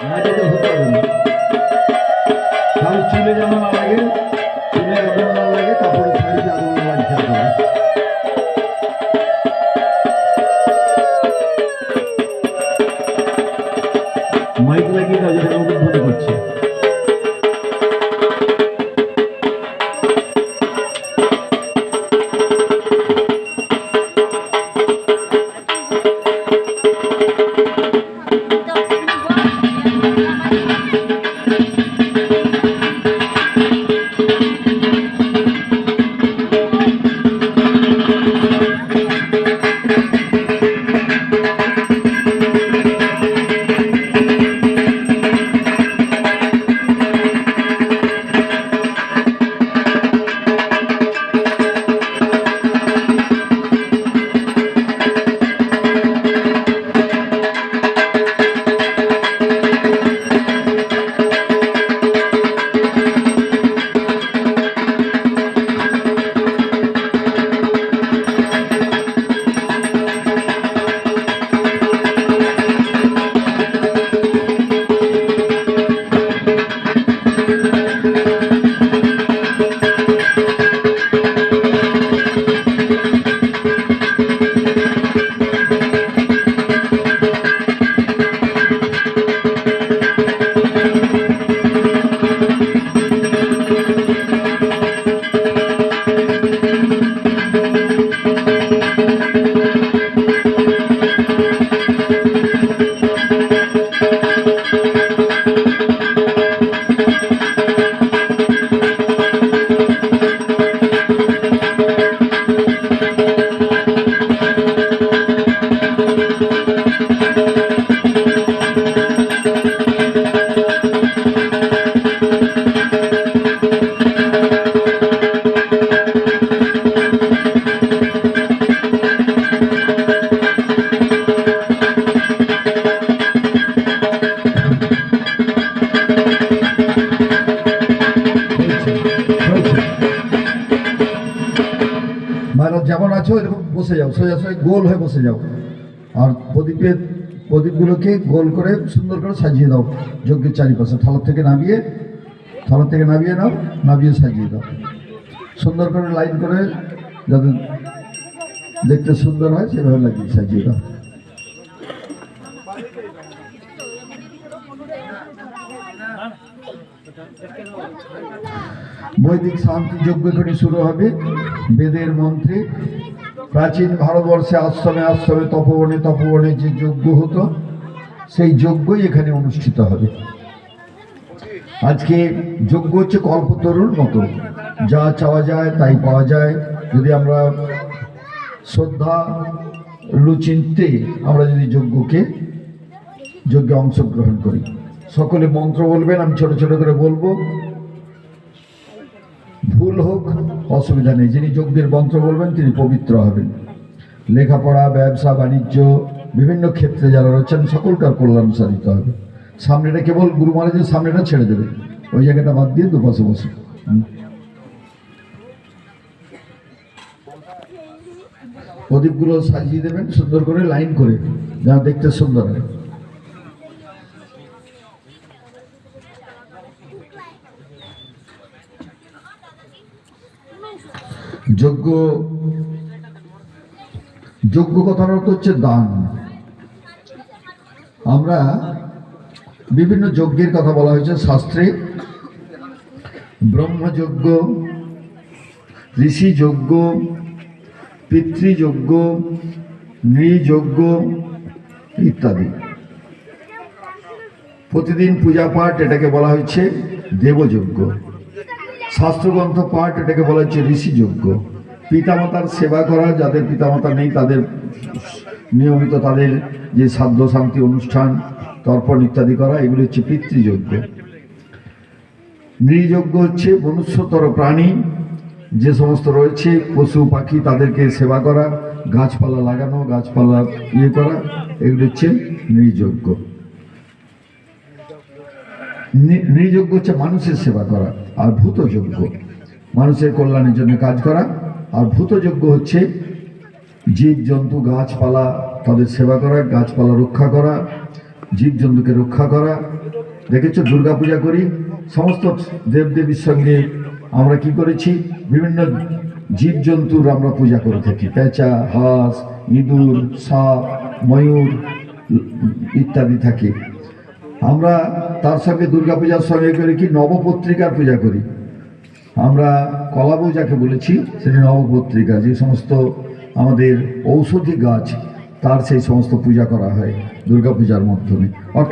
মাটিতে হতে হবে না, তাহলে চুলে যেন না লাগে, চুলে আগুন না লাগে, কাপড়ের শাড়িতে আগুন না লাগে খেতে হবে। মাইক লাগিয়ে দাও, যেটা উদ্বোধন করছে। যেমন আছো এরকম বসে যাও, সোজা সোজা গোল হয়ে বসে যাও, আর প্রদীপগুলোকে গোল করে সুন্দর করে সাজিয়ে দাও যজ্ঞের চারিপাশে। থালার থেকে নামিয়ে নাও, নামিয়ে সাজিয়ে দাও সুন্দর করে, লাইন করে, যাতে দেখতে সুন্দর হয় সেভাবে লাগিয়ে সাজিয়ে দাও। বৈদিক শান্তি যজ্ঞ এখানে শুরু হবে বেদের মন্ত্রে। প্রাচীন ভারতবর্ষে আশ্রমে আশ্রমে তপবনে তপবনে যে যজ্ঞ হতো সেই যজ্ঞই এখানে অনুষ্ঠিত হবে। আজকে যজ্ঞ হচ্ছে কল্পতরুর মতো, যা চাওয়া যায় তাই পাওয়া যায় যদি আমরা শ্রদ্ধা রুচিন্তে আমরা যদি যজ্ঞে অংশগ্রহণ করি। সকলে মন্ত্র বলবেন, আমি ছোট ছোট করে বলবো, ভুল হোক অসুবিধা নেই। যিনি যজ্ঞের মন্ত্র বলবেন তিনি পবিত্র হবেন। লেখাপড়া, ব্যবসা বাণিজ্য, বিভিন্ন ক্ষেত্রে যারা রয়েছেন সকলকার কল্যাণ সাধিত হবে। সামনেটা কেবল গুরু মহারাজের সামনেটা ছেড়ে দেবে, ওই জায়গাটা বাদ দিয়ে দুপাশে বসে। প্রদীপগুলো সাজিয়ে দেবেন সুন্দর করে, লাইন করে, যেন দেখতে সুন্দর হয়। যজ্ঞ কথার অর্থ হচ্ছে দান। আমরা বিভিন্ন যজ্ঞের কথা বলা হয়েছে শাস্ত্রে, ব্রহ্মযজ্ঞ, ঋষিযজ্ঞ, পিতৃযজ্ঞ, নৃযজ্ঞ ইত্যাদি। প্রতিদিন পূজা পাঠ এটাকে বলা হয়েছে দেবযজ্ঞ। শাস্ত্রগ্রন্থ পাঠ এটাকে বলা হচ্ছে ঋষিযজ্ঞ। পিতামাতার সেবা করা, যাদের পিতামাতা নেই তাদের নিয়মিত তাদের যে শ্রাদ্ধ শান্তি অনুষ্ঠান তর্পণ ইত্যাদি করা, এগুলি হচ্ছে পিতৃযজ্ঞ। নৃযজ্ঞ হচ্ছে মনুষ্যতর প্রাণী যে সমস্ত রয়েছে, পশু পাখি, তাদেরকে সেবা করা, গাছপালা লাগানো, গাছপালা করা, এগুলি হচ্ছে নৃযজ্ঞ। নৃযজ্ঞ হচ্ছে মানুষের সেবা করা। আর ভূতযজ্ঞ মানুষের কল্যাণের জন্য কাজ করা। আর ভূতযজ্ঞ হচ্ছে জীবজন্তু, গাছপালা, তাদের সেবা করা, গাছপালা রক্ষা করা, জীবজন্তুকে রক্ষা করা, দেখেছো দুর্গা পূজা করি, সমস্ত দেবদেবীর সঙ্গে আমরা কি করেছি, বিভিন্ন জীবজন্তুর আমরা পূজা করে থাকি, পেঁচা, হাঁস, ইঁদুর, সাপ, ময়ূর ইত্যাদি থাকে। আমরা তার সঙ্গে দুর্গা পূজার সঙ্গে করি কি, নবপত্রিকার পূজা করি। আমরা কলাবউ যাকে বলেছি সেটি নবপত্রিকা, যে সমস্ত আমাদের ঔষধি গাছ তার সেই সমস্ত পূজা করা হয় দুর্গা পূজার মাধ্যমে। অর্থাৎ